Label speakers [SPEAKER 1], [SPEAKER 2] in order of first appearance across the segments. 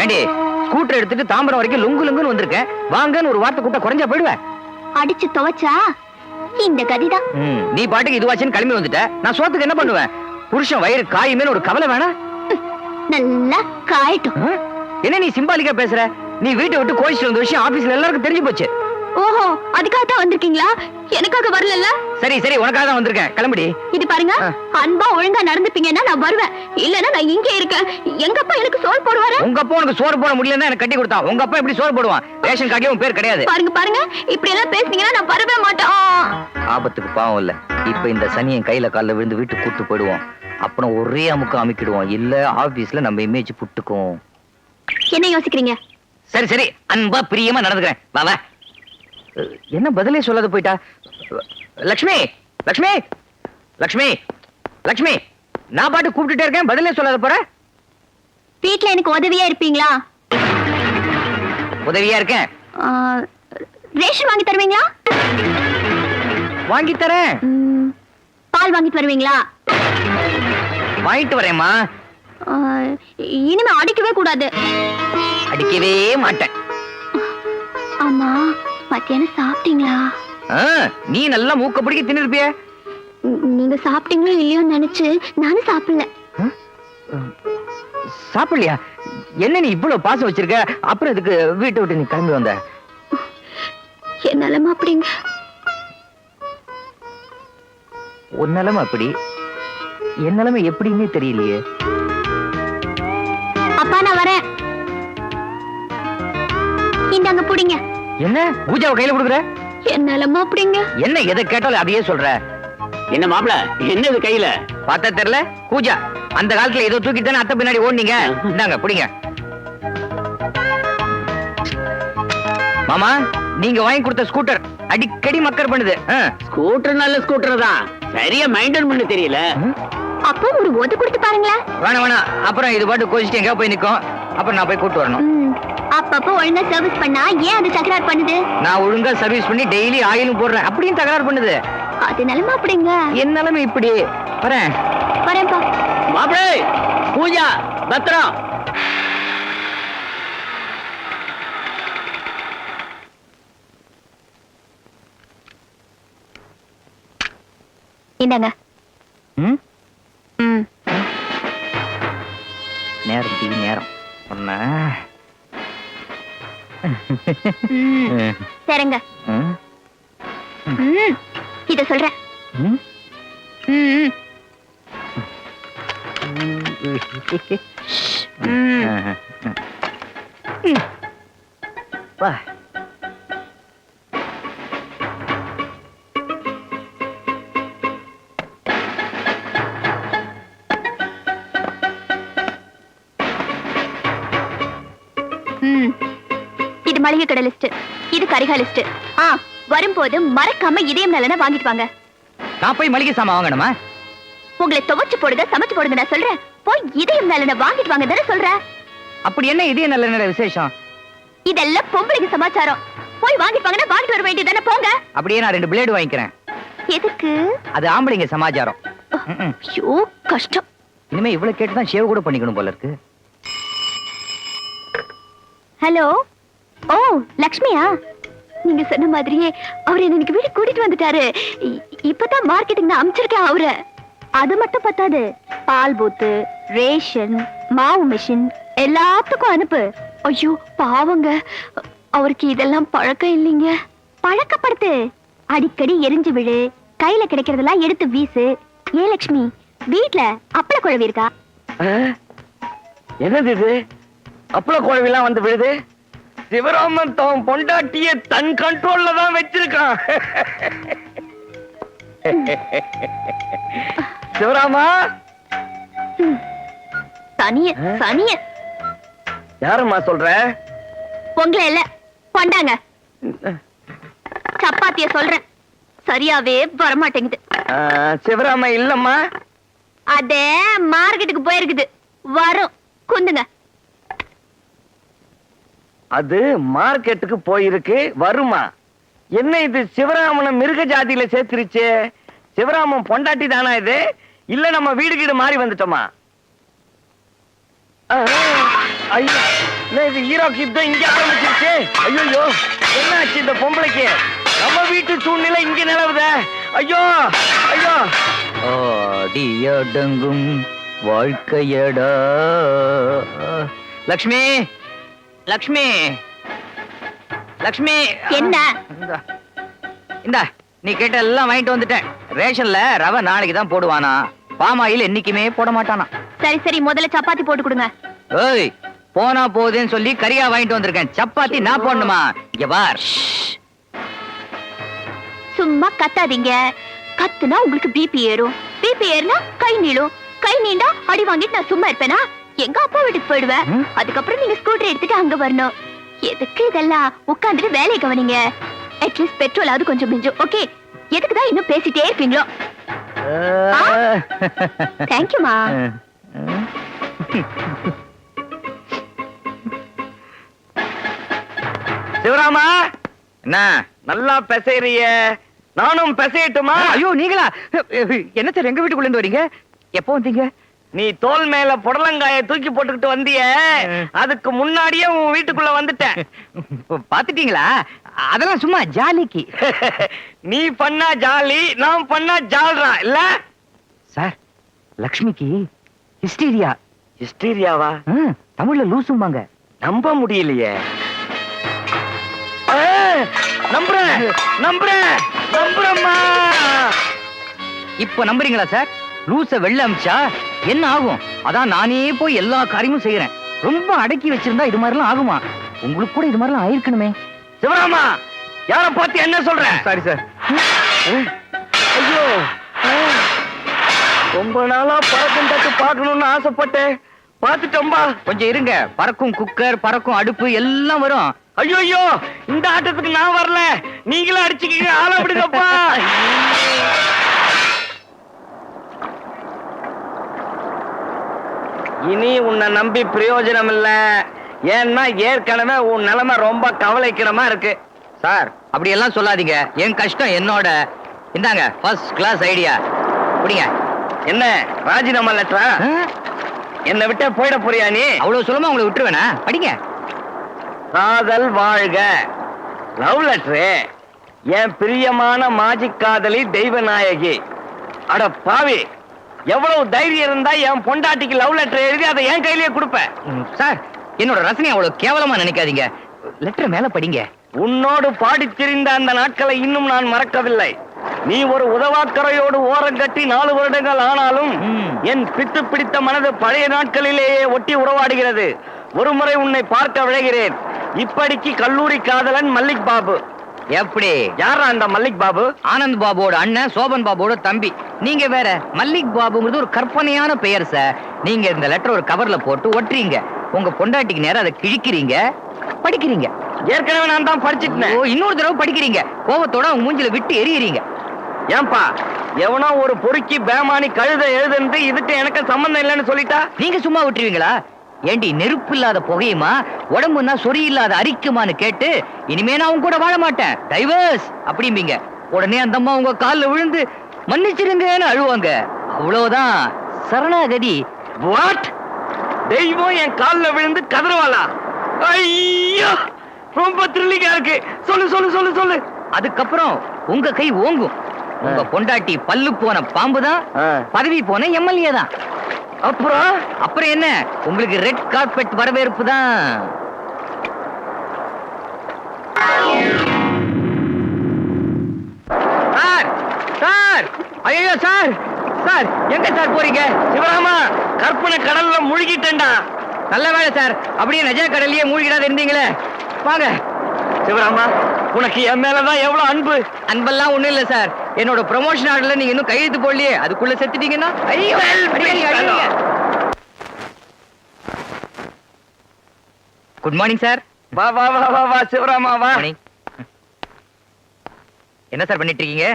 [SPEAKER 1] ஏண்டி ஸ்கூட்டர் எடுத்துட்டு தாம்பரம் வரைக்கும் லுங்கு லுங்குன்னு வந்திருக்கேன், வாங்கன்னு ஒரு வார்த்தை கூட்ட குறைஞ்சா போயிடுவேன்.
[SPEAKER 2] அடிச்சு துவைச்சா இந்த கதிதான்.
[SPEAKER 1] நீ பாட்டுக்கு இதுவாச்சுன்னு கிளம்பி வந்துட்ட, நான் சோத்துக்கு என்ன பண்ணுவேன்? புருஷன் வயிறு காயுமேன்னு ஒரு கவலை வேணா?
[SPEAKER 2] நல்லா காயட்டும்.
[SPEAKER 1] என்ன நீ சிம்பாலிக்கா பேசுற? நீ வீட்டை விட்டு கோயிச்சு வந்த விஷயம் ஆபீஸ்ல எல்லாருக்கும் தெரிஞ்சு போச்சு.
[SPEAKER 2] ஓஹோ, அதுக்காக தான் வந்திருக்கீங்களா? எனக்காக வரல.
[SPEAKER 1] சரி சரி, உனக்காக தான் வந்திருக்கேன், கிளம்படி.
[SPEAKER 2] இது பாருங்க, அன்பா ஒழுங்கா நடந்துப்பீங்கன்னா நான் வருவேன், இல்லன்னா நான் இங்கே இருக்கேன். எங்க அப்பா எனக்கு சோறு போடுவாரு. உங்க அப்பா உனக்கு சோறு போட முடியலன்னா எனக்கு கட்டி கொடுத்தான். உங்க அப்பா எப்படி சோறு போடுவான்? ரேஷன் கார்டுல உன் பேர் கிடையாது. பாருங்க பாருங்க, இப்படி எல்லாம் பேசுனீங்கன்னா நான் வரவே மாட்டேன். ஆபத்துக்கு பாவம் இல்ல, இப்ப இந்த சனியன் கையில கால்ல விழுந்து வீட்டுக்கு கூட்டு போயிடுவோம். அப்புறம் ஒரே அமுக்கு அமைக்கிடுவோம், இல்ல ஆபீஸ்ல நம்ம இமேஜ் புட்டுக்கும். என்ன யோசிக்கிறீங்க? சரி
[SPEAKER 1] சரி, அன்பா பிரியமா நடந்துக்கிறேன், வா வா. என்ன பதிலே சொல்லாத போயிட்டா? லக்ஷ்மி லக்ஷ்மி லக்ஷ்மி லக்ஷ்மி, நான் பாட்டு கூப்பிட்டுட்டே இருக்கேன், பதிலே சொல்லாத போற.
[SPEAKER 2] வீட்டுல எனக்கு உதவியா இருப்பீங்களா?
[SPEAKER 1] உதவியா இருக்கேன்.
[SPEAKER 2] ரேஷன் வாங்கி தருவீங்களா?
[SPEAKER 1] வாங்கி தரேன்.
[SPEAKER 2] பால் வாங்கிட்டு வருவீங்களா?
[SPEAKER 1] வாங்கிட்டு வரேம்மா.
[SPEAKER 2] இனிமே அடிக்கவே கூடாது.
[SPEAKER 1] அடிக்கவே மாட்டேன்.
[SPEAKER 2] ஆமா, மத்தியானம் சாப்பிட்டீங்களா?
[SPEAKER 1] நீ நல்லா மூக்க பிடிக்க தின்னுருப்பிய.
[SPEAKER 2] நீங்க சாப்பிட்டீங்களோ இல்லையோ நினைச்சு நானும் சாப்பிடல.
[SPEAKER 1] சாப்பிடலையா? என்ன நீ இவ்வளவு பாசம் வச்சிருக்க, அப்புறம் இதுக்கு வீட்டை விட்டு நீ கிளம்பி வந்த?
[SPEAKER 2] என் நிலைமை அப்படிங்க.
[SPEAKER 1] உன் நிலைமை அப்படி, என் நிலைமை எப்படின்னே தெரியலையே.
[SPEAKER 2] அப்பா நான் வரேன், இந்தாங்க புடிங்க.
[SPEAKER 1] என்ன பூஜாவை கையில கொடுக்குற?
[SPEAKER 2] என் நிலைமை அப்படிங்க.
[SPEAKER 1] என்ன எதை கேட்டாலும் அதையே சொல்ற?
[SPEAKER 3] என்ன மாப்பிள, என்னது கையில?
[SPEAKER 1] பார்த்தா தெரியல, பூஜா அந்த காலத்துல ஏதோ தூக்கிட்டு அத்தை பின்னாடி ஓடுனீங்க. இந்தாங்க புடிங்க. மாமா, நீங்க வாங்கி கொடுத்த ஸ்கூட்டர் அடிக்கடி மக்கர் பண்ணுது.
[SPEAKER 3] ஸ்கூட்டர் நல்ல ஸ்கூட்டர் தான், சரியா மெயின்டைன் பண்ண தெரியல.
[SPEAKER 2] அப்போ ஒரு ஓட்டு கொடுத்து பாருங்களேன்.
[SPEAKER 1] வேணாம் வேணாம், அப்புறம் இது பாட்டு கோச்சிட்டு எங்க போய் நிக்கும், அப்புறம் நான் போய் கூட்டு வரணும்.
[SPEAKER 2] அப்பப்போ ஒழுங்கா சர்வீஸ் பண்ணா ஏன் அது தகராறு பண்ணுது?
[SPEAKER 1] நான் ஒழுங்கா சர்வீஸ் பண்ணி டெய்லி ஆயிலும் போடுறேன், அப்படியும் தகராறு பண்ணுது.
[SPEAKER 2] அது நிலைமை அப்படிங்க.
[SPEAKER 1] என் நிலைமை இப்படி. வரேன்
[SPEAKER 2] வரேன்ப்பா.
[SPEAKER 3] மாப்பிள, பூஜா பத்திரம்.
[SPEAKER 2] இந்தாங்க.
[SPEAKER 1] நேரம் டிவி நேரம் ஒண்ணா
[SPEAKER 2] சரிங்க. இத சொல்றேன்.
[SPEAKER 1] வா.
[SPEAKER 2] இது மளிகை கடை லிஸ்ட், இது கரிகா லிஸ்ட். வரும்போது மறக்காம இதயம் நலனை வாங்கிட்டு வாங்க.
[SPEAKER 1] நான் போய் மளிகை சாமான் வாங்கணுமா?
[SPEAKER 2] உங்களை துவைச்சு போடுங்க, சமைச்சு போடுங்க நான் சொல்றேன். போய் இதயம் நலனை வாங்கிட்டு வாங்க தானே சொல்றேன்.
[SPEAKER 1] அப்படி என்ன இதயம் நல்ல விசேஷம்?
[SPEAKER 2] இதெல்லாம் பொம்பளைக்கு சமாச்சாரம். போய் வாங்கிட்டு வாங்கன்னா வாங்கிட்டு வர வேண்டியதானே, போங்க.
[SPEAKER 1] அப்படியே நான் 2 பிளேடு வாங்கிக்கிறேன்.
[SPEAKER 2] எதுக்கு? அது
[SPEAKER 1] ஆம்பளைங்க சமாச்சாரம்.
[SPEAKER 2] ஐயோ கஷ்டம்.
[SPEAKER 1] இனிமே இவ்வளவு கேட்டுதான் ஷேவ் கூட பண்ணிக்கணும் போல இருக்கு.
[SPEAKER 2] ஹலோ. ஓ லக்ஷ்மியா, நீங்க சொன்ன மாதிரியே அவர் இன்னைக்கு வீடு கூட்டிட்டு வந்துட்டாரு. இப்பதான் மார்க்கெட்டிங் நான் அனுப்பிச்சிருக்கேன் அவரை. அது மட்டும் பத்தாது, பால் பூத்து, ரேஷன், மாவு மிஷின் எல்லாத்துக்கும் அனுப்பு. ஐயோ பாவங்க, அவருக்கு இதெல்லாம் பழக்கம் இல்லைங்க. பழக்கப்படுத்து. அடிக்கடி எரிஞ்சு விழு, கையில கிடைக்கிறதெல்லாம் எடுத்து வீசு. ஏ லக்ஷ்மி, வீட்டுல அப்பள குழவி இருக்கா?
[SPEAKER 1] என்னது இது? அப்பள குழவிலாம் வந்து விழுது? சிவராமன் தன் பொண்டாட்டிய தன் கண்ட்ரோல்ல தான் வச்சிருக்கான். சிவராமா,
[SPEAKER 2] சனிய சனிய.
[SPEAKER 1] யாருமா சொல்ற?
[SPEAKER 2] பொங்கல இல்ல, கொண்டாங்க. சப்பாத்திய சொல்றேன், சரியாவே வரமாட்டேங்குது.
[SPEAKER 1] சிவராமா இல்லம்மா,
[SPEAKER 2] அதே மார்க்கெட்டுக்கு போயிருக்குது, வரும். குந்துங்க.
[SPEAKER 1] அது மார்க்கெட்டுக்கு போயிருக்கு, வருமா? என்ன இது சிவராமனை மிருக ஜாதியில சேர்த்துருச்சு? சிவராமன் பொண்டாட்டி தானா இது, இல்ல நம்ம வீடு கீடு மாறி வந்துட்டோமா? ஐயோ
[SPEAKER 4] இது ஈராக் யுத்தம் இங்க ஆரம்பிச்சிருச்சு. ஐயோ என்ன ஆச்சு இந்த பொம்பளைக்கு? நம்ம வீட்டு சூழ்நிலை இங்க நிலவுதே. ஐயோ ஐயோ.
[SPEAKER 1] அடியடங்கும் வாழ்க்கையடா. லக்ஷ்மி, லக்ஷ்மி, லக்ஷ்மி.
[SPEAKER 2] என்ன?
[SPEAKER 1] இந்தா நீ கேட்ட எல்லாம் வாங்கிட்டு வந்துட்டேன். ரேஷன்ல ரவை நாளைக்கு தான் போடுவானா, பாமாயில் என்னைக்குமே போட மாட்டானா.
[SPEAKER 2] சரி சரி, முதல்ல சப்பாத்தி போட்டு கொடுங்க.
[SPEAKER 1] ஏய், போனா போகுதுன்னு சொல்லி கறியா வாங்கிட்டு வந்திருக்கேன். சப்பாத்தி நான் போடணுமா? இங்க பார்.
[SPEAKER 2] சும்மா கத்தாதீங்க. கத்துனா உங்களுக்கு பிபி ஏறும், பிபி ஏறினா கை நீளும், கை நீண்டா அடி வாங்கிட்டு நான் சும்மா இருப்பேனா? எங்க அப்பா வீட்டுக்கு போயிடுவேன். அதுக்கப்புறம் நீங்க ஸ்கூட்டர் எடுத்துட்டு அங்க வரணும். எதுக்கு இதெல்லாம்? உட்காந்துட்டு வேலையை கவனிங்க. அட்லீஸ்ட் பெட்ரோலாவது கொஞ்சம் மிஞ்சும். ஓகே, எதுக்குதான் இன்னும் பேசிட்டே இருக்கீங்களோ? தேங்க்யூமா.
[SPEAKER 4] சிவராமா,
[SPEAKER 1] என்ன
[SPEAKER 4] நல்லா பெசைறிய, நானும் பெசையட்டுமா?
[SPEAKER 1] ஐயோ நீங்களா? என்ன சார் எங்க வீட்டுக்குள்ள இருந்து வரீங்க? எப்போ வந்தீங்க?
[SPEAKER 4] நீ தோல் மேல புடலங்காய தூக்கி போட்டுக்கிட்டு வந்திய, அதுக்கு முன்னாடியே உன் வீட்டுக்குள்ள வந்துட்டேன்.
[SPEAKER 1] பாத்துட்டீங்களா? அதெல்லாம் சும்மா ஜாலிக்கு.
[SPEAKER 4] நீ பண்ணா ஜாலி, நான் பண்ணா ஜால்ரா இல்ல
[SPEAKER 1] சார், லக்ஷ்மிக்கு ஹிஸ்டீரியா.
[SPEAKER 4] ஹிஸ்டீரியாவா?
[SPEAKER 1] தமிழ்ல லூசும்பாங்க.
[SPEAKER 4] நம்ப முடியலையே. நம்புறேன் நம்புறேன் நம்புறேம்மா.
[SPEAKER 1] இப்ப நம்புறீங்களா சார்? லூச வெள்ள அமிச்சா என்ன ஆகும்? அதான் நானே போய் எல்லா காரியமும் செய்யறேன். ரொம்ப அடக்கி வச்சிருந்தா இது மாதிரிலாம் ஆகுமா? உங்களுக்கு கூட இது மாதிரிலாம் ஆயிருக்கணுமே.
[SPEAKER 4] சிவராமா, யார பார்த்து என்ன சொல்ற?
[SPEAKER 1] Sorry sir.
[SPEAKER 4] ஐயோ, ரொம்ப நாளா பறக்கும் தட்டு பார்க்கணும்னு ஆசைப்பட்டேன். பார்த்துட்டோம்பா.
[SPEAKER 1] கொஞ்சம் இருங்க. பறக்கும் குக்கர், பறக்கும் அடுப்பு எல்லாம் வரும்.
[SPEAKER 4] ஐயோ, இந்த ஆட்டத்துக்கு நான் வரல. நீங்களும் அடிச்சுக்கீங்க. ஆள விடுங்கப்பா. இனி உன்னை நம்பி பிரயோஜனம் இல்ல. ஏன்னா ஏற்கனவே உன் நிலைமை ரொம்ப கவலைக்கிடமா இருக்கு.
[SPEAKER 1] சார் அப்படி எல்லாம் சொல்லாதீங்க. என் கஷ்டம் என்னோட. இந்தாங்க ஃபர்ஸ்ட் கிளாஸ் ஐடியா. புடிங்க.
[SPEAKER 4] என்ன ராஜினாமா லெட்டரா? என்னை விட்ட போயிட போறியா நீ?
[SPEAKER 1] அவ்வளவு சுலமா உங்களை விட்டுருவேனா? படிங்க.
[SPEAKER 4] காதல் வாழ்க. Love letter. என் பிரியமான மாஜிக் காதலி தெய்வநாயகி. அட பாவி, எவ்வளவு தைரியம் இருந்தா என் பொண்டாட்டிக்கு லவ் லெட்டர் எழுதி அதை என் கையிலேயே கொடுப்பேன்.
[SPEAKER 1] சார், என்னோட ரசனை அவ்வளவு கேவலமா நினைக்காதீங்க. லெட்டர் மேல படிங்க.
[SPEAKER 4] உன்னோடு பாடித் திரிந்த அந்த நாட்களை இன்னும் நான் மறக்கவில்லை. நீ ஒரு உதவாக்கரையோடு ஓரம் கட்டி 4 வருடங்கள் ஆனாலும் என் பித்து பிடித்த மனது பழைய நாட்களிலேயே ஒட்டி உறவாடுகிறது. ஒருமுறை உன்னை பார்க்க விழைகிறேன். இப்படிக்கு கல்லூரி காதலன் மல்லிக் பாபு.
[SPEAKER 1] எப்படி?
[SPEAKER 4] யாரா அந்த மல்லிக் பாபு?
[SPEAKER 1] ஆனந்த் பாபுவோட அண்ணன், சோபன் பாபுவோட தம்பி. நீங்க வேற. மல்லிக் பாபுங்கிறது ஒரு கற்பனையான பெயர் சார். நீங்க இந்த லெட்டர் ஒரு கவர்ல போட்டு ஒட்டுறீங்க. உங்க பொண்டாட்டிக்கு நேரம் அதை கிழிக்கிறீங்க, படிக்கிறீங்க.
[SPEAKER 4] ஏற்கனவே நான் தான் படிச்சுட்டேன்.
[SPEAKER 1] இன்னொரு தடவை படிக்கிறீங்க. கோபத்தோட உங்க மூஞ்சில விட்டு எறியறீங்க.
[SPEAKER 4] ஏன்பா, எவனோ ஒரு பொறுக்கி பேமானி கழுத எழுதுன்னு இதுக்கு எனக்கு சம்பந்தம் இல்லைன்னு சொல்லிட்டா
[SPEAKER 1] நீங்க சும்மா விட்டுருவீங்களா? ஏண்டி, நெருப்பு இல்லாத புகையுமா, உடம்புனா சொறி இல்லாத அரிக்குமான்னு கேட்டு இனிமே நான் உங்க கூட வாழ மாட்டேன், டைவர்ஸ் அப்படிம்பீங்க. உடனே அந்த அம்மா உங்க காலில் விழுந்து மன்னிச்சிருங்கன்னு அழுவாங்க. அவ்வளவுதான், சரணாகதி.
[SPEAKER 4] வாட்? தெய்வம் என் காலில் விழுந்து கதறுவாளா? ஐயோ, ரொம்ப த்ரில்லிங்கா இருக்கு. சொல்லு சொல்லு சொல்லு சொல்லு.
[SPEAKER 1] அதுக்கப்புறம் உங்க கை ஓங்கும். உங்க பொண்டாட்டி பல்லு போன பாம்பு தான், பதவி போன எம்எல்ஏ தான். அப்புறம் என்ன, உங்களுக்கு ரெட் கார்பெட் வரவேற்பு தான். சார் சார், ஐயோ சார், சார் எங்க சார் போறீங்க?
[SPEAKER 4] சிவராமா, கற்பனை கடல்ல முழுகிட்டேன்டா.
[SPEAKER 1] நல்ல வேலை சார், அப்படியே நஜா கடலையே மூழ்கிடாத இருந்தீங்களே. வாங்க.
[SPEAKER 4] சிவராமா, உனக்கு என் மேலதான் எவ்வளவு அன்பு.
[SPEAKER 1] அன்பெல்லாம் ஒண்ணும் இல்ல சார். என்னோட ப்ரமோஷன் ஆர்டர்ல நீங்க இன்னும் கையெழுத்து போடலையே, அதுக்குள்ள செத்துட்டீங்கன்னா ஐயோ. Good morning sir.
[SPEAKER 4] வா வா வா வா வா சிவராமா வா.
[SPEAKER 1] என்ன சார் பண்ணிட்டு இருக்கீங்க?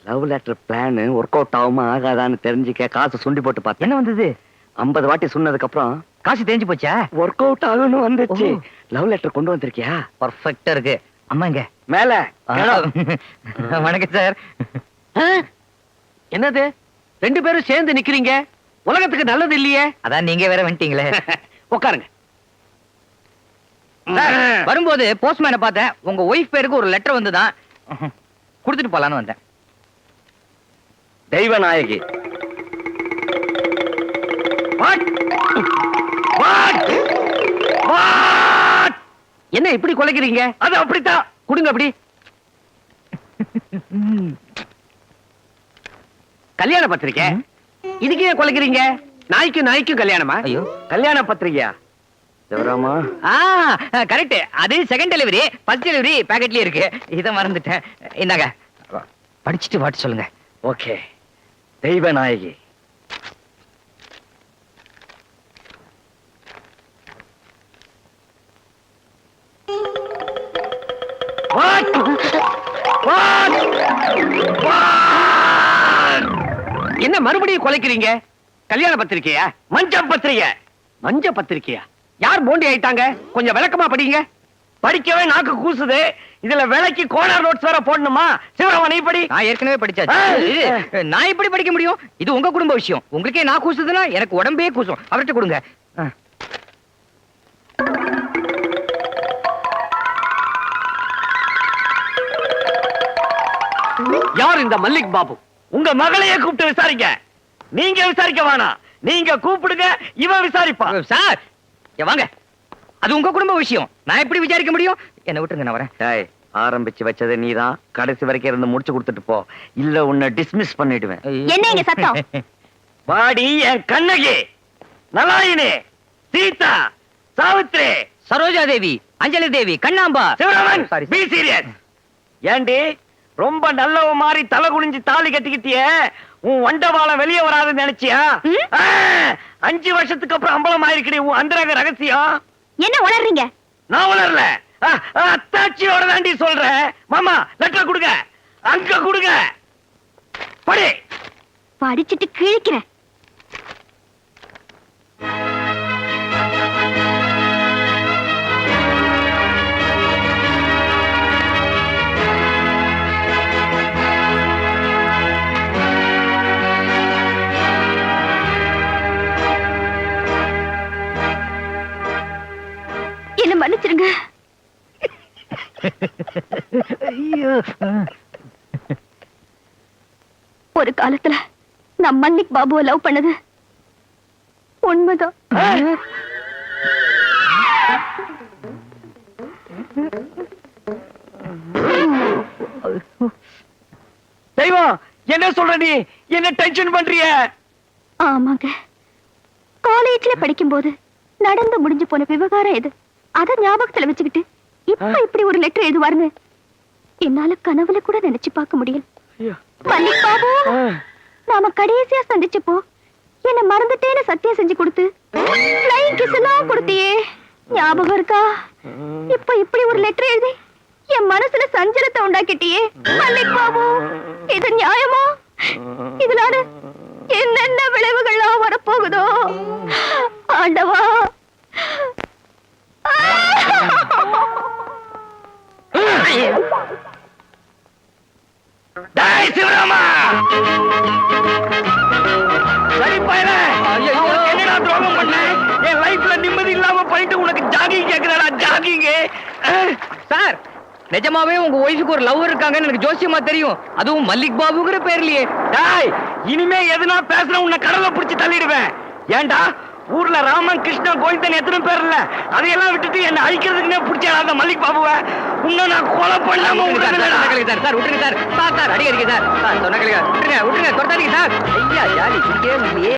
[SPEAKER 4] Love letter plan work out ஆகுமா ஆகாதான்னு தெரிஞ்சுக்க காசு சுண்டி போட்டு பார்த்தேன்.
[SPEAKER 1] என்ன வந்தது?
[SPEAKER 4] 50 வாட்டி சொன்னதுக்கு அப்புறம்
[SPEAKER 1] காசு தெரிஞ்சு போச்சா?
[SPEAKER 4] ஒர்க் அவுட் ஆகணும் வந்துச்சு. லவ் லெட்டர் கொண்டு வந்திருக்கியா?
[SPEAKER 1] பர்ஃபெக்ட்டா இருக்கு. அம்மா இங்க
[SPEAKER 4] மேல.
[SPEAKER 1] வணக்கம் சார்.
[SPEAKER 3] என்னது 2 பேரும் சேர்ந்து நிக்கிறீங்க? உலகத்துக்கு நல்லது இல்லையே.
[SPEAKER 1] அதான் நீங்க வேற வந்துட்டீங்களே.
[SPEAKER 3] உட்காருங்க.
[SPEAKER 1] சார், வரும்போது போஸ்ட்மேனை பார்த்தேன். உங்க ஒய்ஃப் பேருக்கு ஒரு லெட்டர் வந்துதான், கொடுத்துட்டு போலான்னு வந்தேன்.
[SPEAKER 4] தெய்வநாயகி. What? What? What?
[SPEAKER 1] என்ன இப்படி குலைக்கிறீங்க?
[SPEAKER 4] அது அப்படித்தான்.
[SPEAKER 1] கொடுங்க அப்படி.
[SPEAKER 4] கல்யாண பத்திரிக்கை. இதுக்கு ஏன் குலைக்கிறீங்க?
[SPEAKER 3] நாய்க்கு கல்யாணமா?
[SPEAKER 1] ஐயோ,
[SPEAKER 4] கல்யாண பத்திரிக்கையா? சிவராமா,
[SPEAKER 1] கரெக்ட். அது செகண்ட் டெலிவரி, ஃபர்ஸ்ட் டெலிவரி பாக்கெட்லயே இருக்கு. இத மறந்துட்டேன். இந்தாங்க, படிச்சுட்டு வாட்டு சொல்லுங்க.
[SPEAKER 4] Okay. Deivanayaki. What? What? What?
[SPEAKER 3] என்ன மறுபடியும் கொலைக்கிறீங்க? கல்யாண பத்திரிக்கையா?
[SPEAKER 4] மஞ்ச பத்திரிக்கை.
[SPEAKER 3] மஞ்ச பத்திரிக்கையா? யார் போண்டி ஆயிட்டாங்க? கொஞ்சம் விளக்கமா படிங்க.
[SPEAKER 4] படிக்கவே நாக்கு கூசுது. இதுல விலைக்கு கோனார் நோட்ஸ் வேற போடணுமா? சிவராமா, நீ படி.
[SPEAKER 1] நான் ஏற்கனவே படிச்சாச்சு. நான் எப்படி படிக்க முடியும்? இது உங்க குடும்ப விஷயம். உங்களுக்கே நான் கூசுதுன்னா எனக்கு உடம்பே கூசும். அவர்கிட்ட கொடுங்க.
[SPEAKER 3] யார் இந்த மல்லிக் பாபு?
[SPEAKER 4] உங்க மகளையே கூப்பிட்டு விசாரிக்க. நீங்க விசாரிக்க வேணாம். நீங்க கூப்பிடுங்க, இவன் விசாரிப்பா.
[SPEAKER 1] சார், இங்க வாங்க. அது உங்க குடும்ப விஷயம். நான் எப்படி விசாரிக்க முடியும்? என்ன விட்டுருங்க, நான் வரேன்.
[SPEAKER 4] டேய், ஆரம்பிச்சு வச்சது நீதான். கடைசி வரைக்கும் இருந்து முடிச்சு கொடுத்துட்டு போ. இல்ல உன்னை டிஸ்மிஸ் பண்ணிடுவேன்.
[SPEAKER 2] என்ன இங்க சத்தம்?
[SPEAKER 4] வாடி என் Kannagi, Nalayini, Sita, Savitri,
[SPEAKER 1] Saroja Devi, Anjali Devi, Kannamba.
[SPEAKER 4] Sivaraman,
[SPEAKER 1] sorry,
[SPEAKER 4] be serious. ஏண்டி ரொம்ப நல்லவ மாதிரி தலை குனிஞ்சு தாலி கட்டிக்கிட்டியே, உன் வண்டவாளம் வெளியே வராதுன்னு நினைச்சியா? 5 வருஷத்துக்கு அப்புறம் அம்பலம் ஆயிருக்கடி உன் அந்தரங்க ரகசியம்.
[SPEAKER 2] என்ன உளறீங்க?
[SPEAKER 4] நான் உளரல, அத்தாச்சியோட தாண்டி சொல்றேன். மாமா, லெட்டர் கொடுங்க. அங்க கொடுங்க. படி.
[SPEAKER 2] படிச்சிட்டு கிழிக்கிறேன். என்ன மன்னிச்சிருங்க. ஒரு காலத்துல நான் மல்லிக் பாபுவை லவ் பண்ணது உண்மைதான்.
[SPEAKER 4] தெய்வம், என்ன சொல்ற நீ? என்ன டென்ஷன் பண்றிய?
[SPEAKER 2] ஆமாங்க, காலேஜ்ல படிக்கும்போது நடந்து முடிஞ்சு போன விவகாரம் இது. அத ஞாபகத்துல வச்சுக்கிட்டு இப்ப இப்படி ஒரு லெட்டர் எழுதுவாருன்னு என்னால கனவுல கூட நினைச்சு பார்க்க முடியல. மல்லிக் பாபு, நாம கடைசியா சந்திச்சப்போ என்ன மறந்துட்டேன்னு சத்தியம் செஞ்சு கொடுத்து ஃப்ளைங் கிஸ் எல்லாம் கொடுத்தியே, ஞாபகம் இருக்கா? இப்ப இப்படி ஒரு லெட்டர் எழுதி என் மனசுல சஞ்சலத்தை உண்டாக்கிட்டியே மல்லிக் பாபு. இது நியாயமா? இதனால என்னென்ன விளைவுகள்லாம் வரப்போகுதோ ஆண்டவா.
[SPEAKER 4] டேய் சிவராமா, சரி பயல, அவனுக்கு என்னடா துரோகம் பண்ண? என் லைஃப்ல நிம்மதி இல்லாம பண்ணிட்டு உனக்கு ஜாகிங் கேக்குறடா, ஜாகிங்.
[SPEAKER 1] சார், நிஜமாவே உங்க ஒய்ஃபுக்கு ஒரு லவ் இருக்காங்கன்னு எனக்கு ஜோசியமா தெரியும். அதுவும் மல்லிக் பாபுங்கிற பேர்லயே.
[SPEAKER 4] டேய், இனிமே எதுனா பேசுற உன்னை கடலை புடிச்சு தள்ளிடுவேன். ஏன்டா, ஊர்ல ராமன், கிருஷ்ணன், கோவிந்தன் எத்தனை பேர் இல்ல? அதையெல்லாம் விட்டுட்டு என்ன அழிக்கிறதுக்குன்னே பிடிச்சா அந்த மல்லிக் பாபுவை உன்னை நான் கொலை பண்ணாம விடுறேன்டா.
[SPEAKER 1] சார் விட்டுருங்க சார். சார் அடிக்க சார். சொன்ன விட்டுருங்க, தொட்டாதீங்க சார். ஐயா ஜாலி,